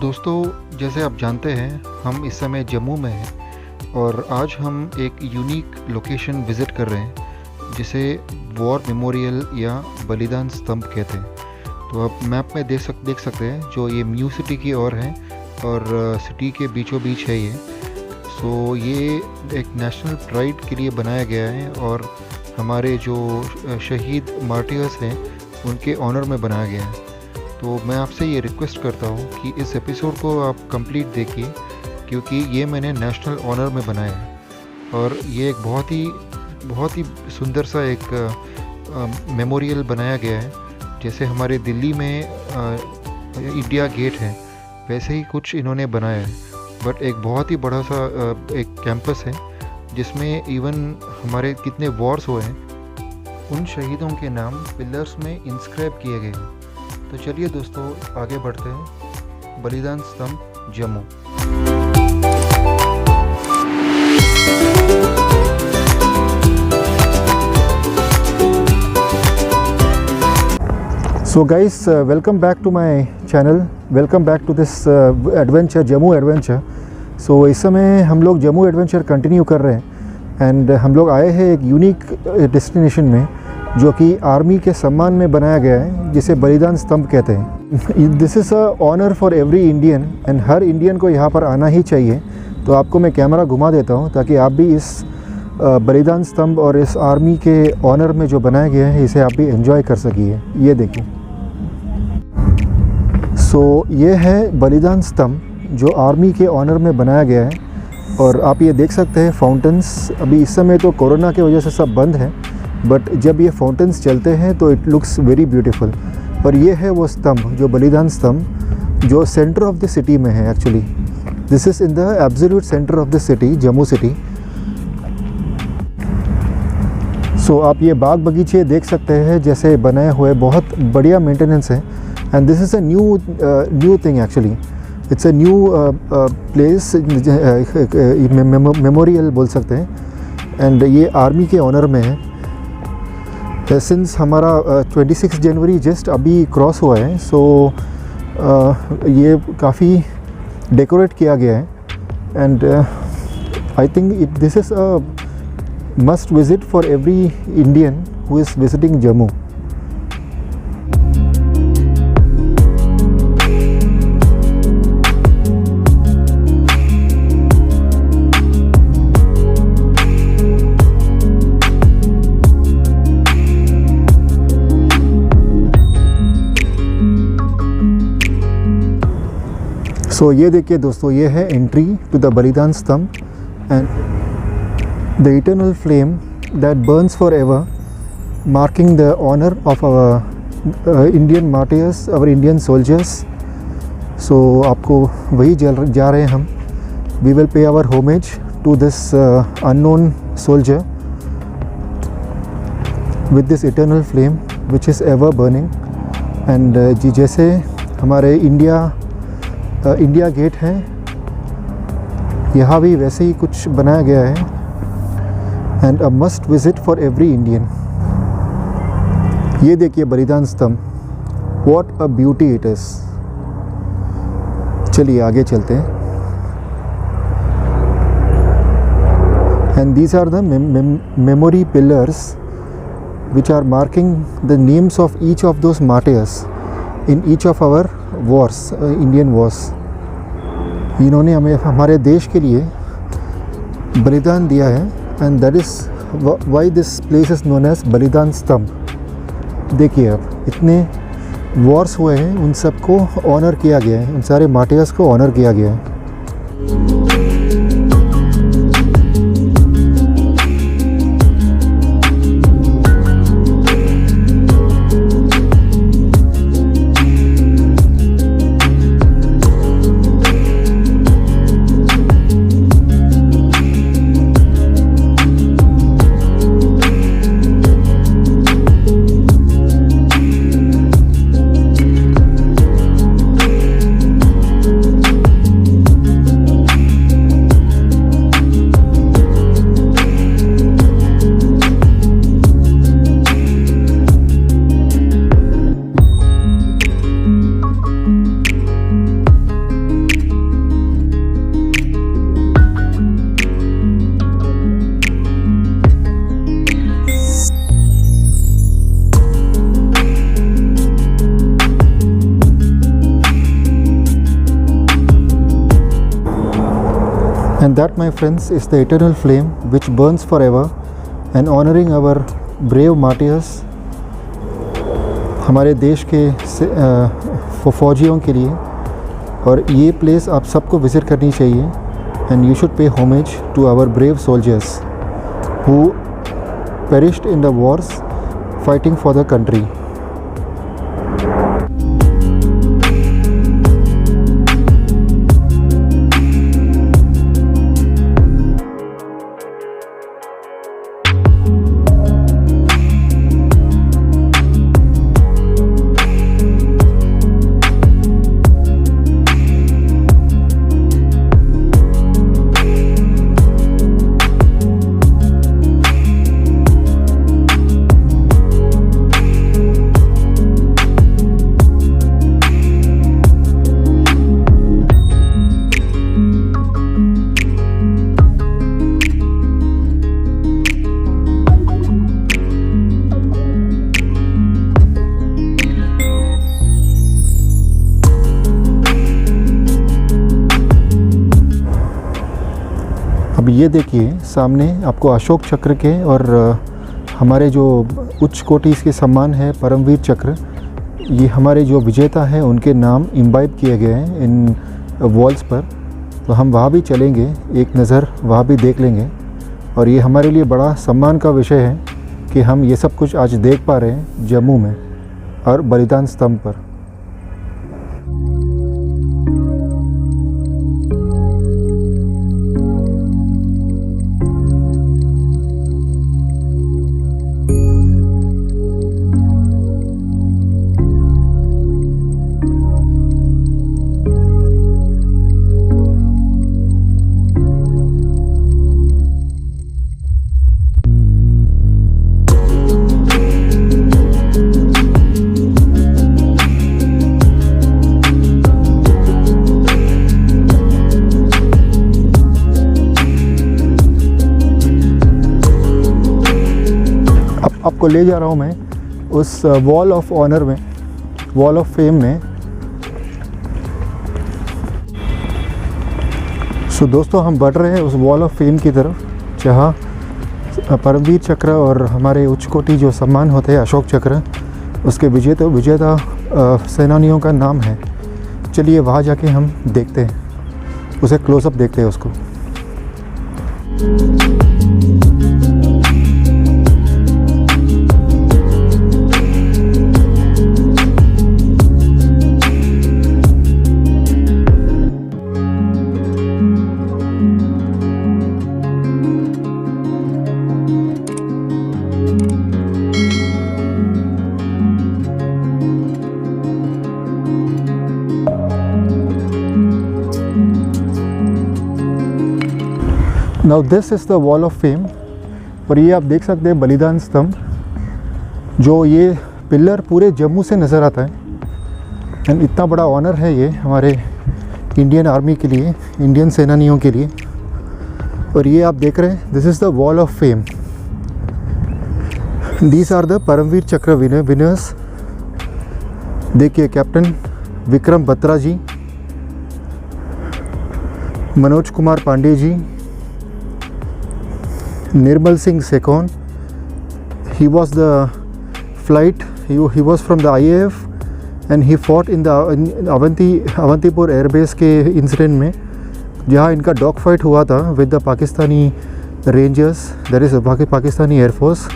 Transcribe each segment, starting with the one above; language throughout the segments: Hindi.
दोस्तों, जैसे आप जानते हैं हम इस समय जम्मू में हैं और आज हम एक यूनिक लोकेशन विज़िट कर रहे हैं जिसे वॉर मेमोरियल या बलिदान स्तंभ कहते हैं। तो आप मैप में देख सकते हैं जो ये म्यू सिटी की ओर है और सिटी के बीचों बीच है ये। सो ये एक नेशनल प्राइड के लिए बनाया गया है और हमारे जो शहीद मार्टियर्स हैं उनके ऑनर में बनाया गया है। तो मैं आपसे ये रिक्वेस्ट करता हूँ कि इस एपिसोड को आप कंप्लीट देखिए क्योंकि ये मैंने नेशनल ऑनर में बनाया है और ये एक बहुत ही सुंदर सा एक मेमोरियल बनाया गया है। जैसे हमारे दिल्ली में इंडिया गेट है वैसे ही कुछ इन्होंने बनाया है, बट एक बहुत ही बड़ा सा एक कैंपस है जिसमें इवन हमारे कितने वॉर्स हुए हैं उन शहीदों के नाम पिलर्स में इंस्क्राइब किए गए हैं। तो चलिए दोस्तों आगे बढ़ते हैं। बलिदान स्तंभ Jammu. So guys, welcome back to my channel. Welcome back to this adventure, Jammu adventure. So इस समय हम लोग जम्मू एडवेंचर कंटिन्यू कर रहे हैं एंड हम लोग आए हैं एक यूनिक डेस्टिनेशन में जो कि आर्मी के सम्मान में बनाया गया है जिसे बलिदान स्तंभ कहते हैं। This is a honour for every Indian and हर इंडियन को यहाँ पर आना ही चाहिए। तो आपको मैं कैमरा घुमा देता हूँ ताकि आप भी इस बलिदान स्तंभ और इस आर्मी के ऑनर में जो बनाया गया है इसे आप भी एंजॉय कर सकिए। ये देखिए। सो ये है बलिदान स्तंभ जो आर्मी के ऑनर में बनाया गया है और आप ये देख सकते हैं फाउंटेन्स। अभी इस समय तो कोरोना की वजह से सब बंद है, बट जब ये फाउंटेन्स चलते हैं तो इट लुक्स वेरी ब्यूटीफुल। और ये है वो स्तंभ जो बलिदान स्तंभ जो सेंटर ऑफ द सिटी में है। Actually this is in the absolute centre of the city, Jammu city. So आप ये बाग बगीचे देख सकते हैं जैसे बनाए हुए, बहुत बढ़िया मेंटेनेंस है। And this is a new thing actually. It's a new place, memorial बोल सकते हैं। एंड ये आर्मी के ऑनर में है। सिंस हमारा 26 जनवरी जस्ट अभी क्रॉस हुआ है, सो ये काफ़ी डेकोरेट किया गया है and I think this is a must visit for every Indian who is visiting Jammu. So ये देखिए दोस्तों, ये है entry to the Balidan Stambh and the eternal flame that burns forever, marking the honour of our Indian martyrs, our Indian soldiers. So आपको वही जा रहे हैं हम। We will pay our homage to this unknown soldier with this eternal flame which is ever burning. And जी जैसे हमारे इंडिया गेट है, यहाँ भी वैसे ही कुछ बनाया गया है and a must visit for every Indian. ये देखिए Balidan Stambh, what a beauty it is. चलिए आगे चलते हैं। And these are the memory pillars which are marking the names of each of those martyrs in each of our wars, Indian wars. इन्होंने हमें हमारे देश के लिए बलिदान दिया है and that is why this place is known as बलिदान स्तंभ। देखिए अब इतने वॉर्स हुए हैं उन सबको ऑनर किया गया है, उन सारे मार्टियर्स को ऑनर किया गया है। And that, my friends, is the eternal flame which burns forever and honoring our brave martyrs, हमारे देश के फौजियों के लिए। और ये प्लेस आप सबको विज़िट करनी चाहिए। And you should pay homage to our brave soldiers who perished in the wars fighting for the country. अब ये देखिए सामने आपको अशोक चक्र के और हमारे जो उच्च कोटि के सम्मान है परमवीर चक्र, ये हमारे जो विजेता हैं उनके नाम इम्बाइब किए गए हैं इन वॉल्स पर। तो हम वहाँ भी चलेंगे, एक नज़र वहाँ भी देख लेंगे। और ये हमारे लिए बड़ा सम्मान का विषय है कि हम ये सब कुछ आज देख पा रहे हैं जम्मू में और बलिदान स्तंभ पर। आपको ले जा रहा हूँ मैं उस वॉल ऑफ ऑनर में, वॉल ऑफ फेम में। सो दोस्तों, हम बढ़ रहे हैं उस वॉल ऑफ फेम की तरफ जहाँ परमवीर चक्र और हमारे उच्च कोटि जो सम्मान होते हैं अशोक चक्र, उसके विजेता सेनानियों का नाम है। चलिए वहाँ जाके हम देखते हैं, उसे क्लोजअप देखते हैं उसको। Now this is the wall of fame. और ये आप देख सकते हैं बलिदान स्तंभ, जो ये पिलर पूरे जम्मू से नज़र आता है। एंड इतना बड़ा ऑनर है ये हमारे इंडियन आर्मी के लिए, इंडियन सेनानियों के लिए। और ये आप देख रहे हैं, this is the wall of fame. These are the Paramvir Chakra winners. देखिए captain Vikram Batra ji, Manoj Kumar Pandey ji, Nirmal Singh Sekon. He was the flight. He was from the IAF and he fought in the Avantipur Air Base के इंसिडेंट में, जहाँ इनका डॉग फाइट हुआ था with the Pakistani Rangers, that is Pakistani Air Force,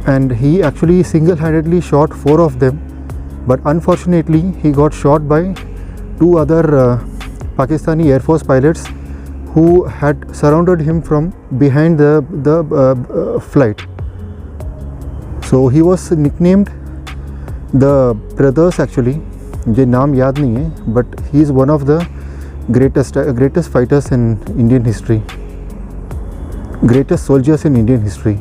and he actually single-handedly shot 4 of them, but unfortunately he got shot by 2 other Pakistani Air Force pilots who had surrounded him from behind the flight. So he was nicknamed the brothers actually, मुझे नाम याद नहीं है, but he is one of the greatest fighters in Indian history, greatest soldiers in Indian history.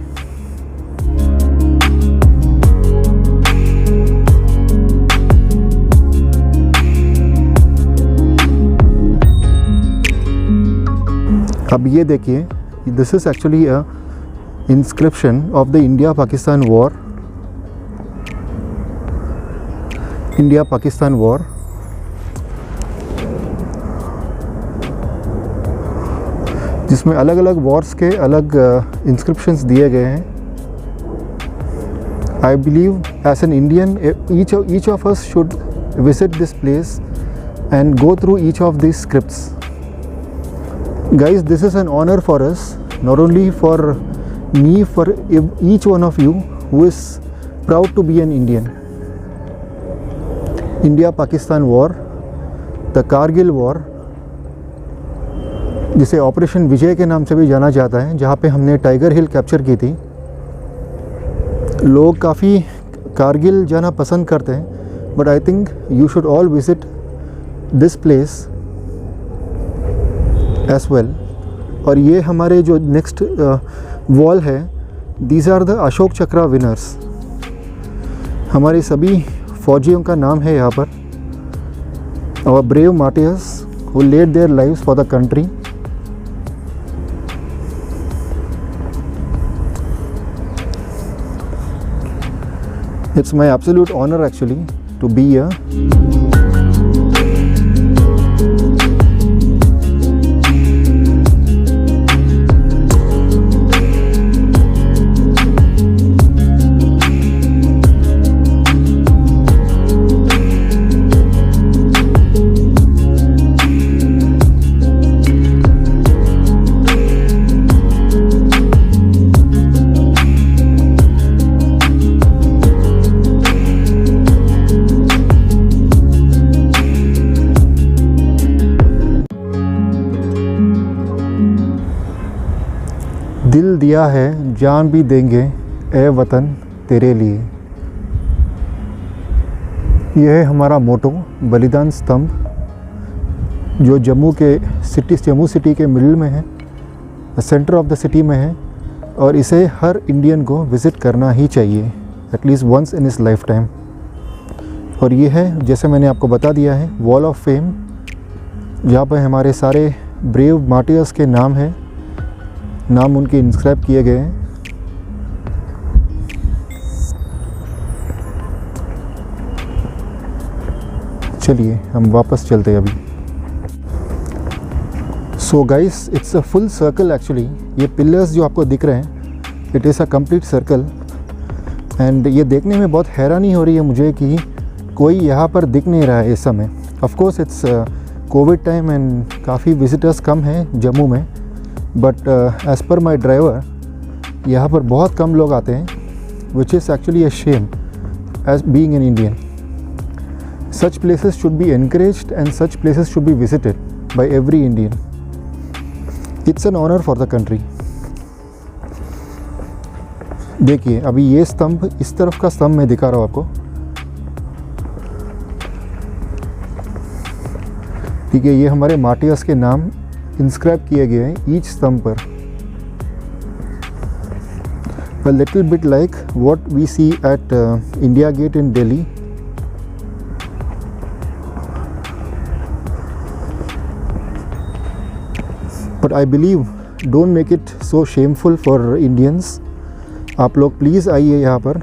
अब ये देखिए, this is actually a inscription of the India Pakistan war. India Pakistan war. जिसमें अलग अलग वॉर्स के अलग इंस्क्रिप्शंस दिए गए हैं. I believe as an Indian, each of us should visit this place and go through each of these scripts. Guys, this is an honor for us, not only for me, for each one of you who is proud to be an Indian. India-Pakistan war, the Kargil war, जिसे ऑपरेशन विजय के नाम से भी जाना जाता है, जहाँ पे हमने टाइगर हिल कैप्चर की थी. लोग काफ़ी कारगिल जाना पसंद करते हैं, but I think you should all visit this place as well. और ये हमारे जो नेक्स्ट वॉल है, these are the Ashok Chakra winners. हमारे सभी फौजियों का नाम है यहाँ पर. Our brave martyrs who laid their lives for the country. It's my absolute honor actually to be here. दिल दिया है जान भी देंगे ए वतन तेरे लिए. यह है हमारा मोटो, बलिदान स्तंभ, जो जम्मू सिटी के मिडिल में है, सेंटर ऑफ द सिटी में है. और इसे हर इंडियन को विज़िट करना ही चाहिए, at least once in his life time. और ये है, जैसे मैंने आपको बता दिया है, वॉल ऑफ फेम, जहाँ पर हमारे सारे ब्रेव मार्टियर्स के नाम उनके इंस्क्राइब किए गए हैं. चलिए हम वापस चलते हैं अभी. So guys, it's a full circle actually. ये पिलर्स जो आपको दिख रहे हैं, it is a complete circle. And ये देखने में बहुत हैरानी हो रही है मुझे कि कोई यहाँ पर दिख नहीं रहा है इस समय. Of course it's Covid time and काफ़ी विजिटर्स कम हैं जम्मू में, but as per my driver यहाँ पर बहुत कम लोग आते हैं, which is actually a shame as being an Indian. Such places should be encouraged and such places should be visited by every Indian. It's an honor for the country. देखिए अभी ये स्तंभ, इस तरफ का स्तंभ मैं दिखा रहा हूँ आपको. ठीक है, ये हमारे मार्टियर्स के नाम इंस्क्राइब किए गए हैं ईच स्तंभ पर. A little bit like what we see at India Gate in Delhi. But I believe don't make it so shameful for Indians. आप लोग प्लीज़ आइए यहाँ पर.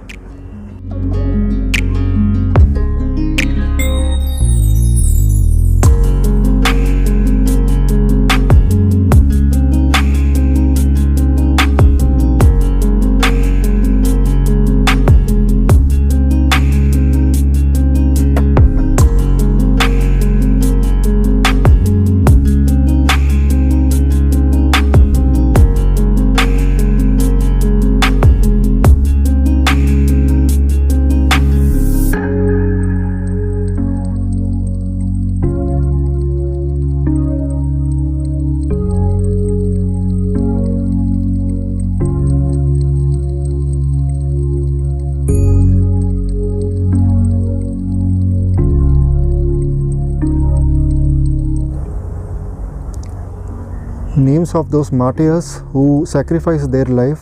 Names of those martyrs who sacrificed their life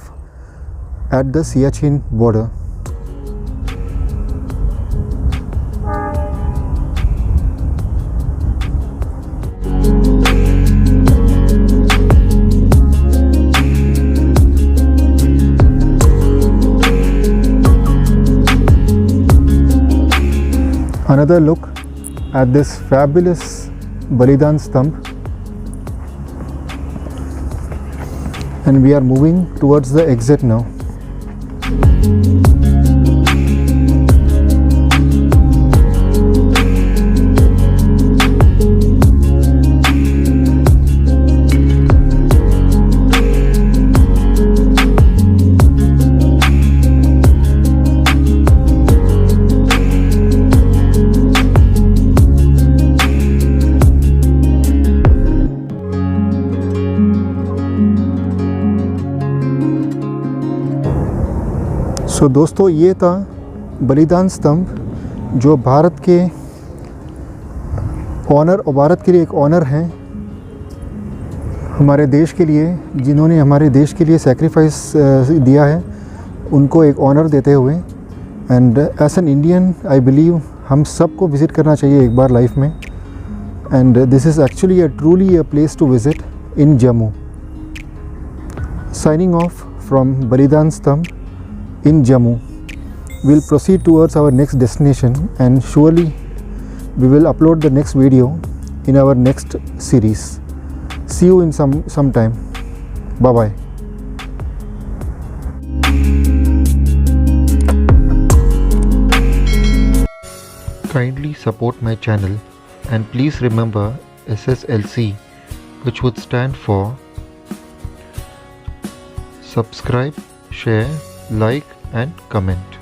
at the Siachen border. Another look at this fabulous Balidan Stamp. and we are moving towards the exit now. सो दोस्तों, ये था बलिदान स्तंभ जो भारत के भारत के लिए एक ऑनर हैं, हमारे देश के लिए, जिन्होंने हमारे देश के लिए सैक्रिफाइस दिया है, उनको एक ऑनर देते हुए। And as an Indian I believe हम सबको विज़िट करना चाहिए एक बार लाइफ में। And this is actually truly a place to visit in Jammu. Signing off from Balidan Stambh in Jammu. We'll proceed towards our next destination, and surely we will upload the next video in our next series. See you in some time. Bye bye. Kindly support my channel and please remember SSLC, which would stand for subscribe, share, like and comment.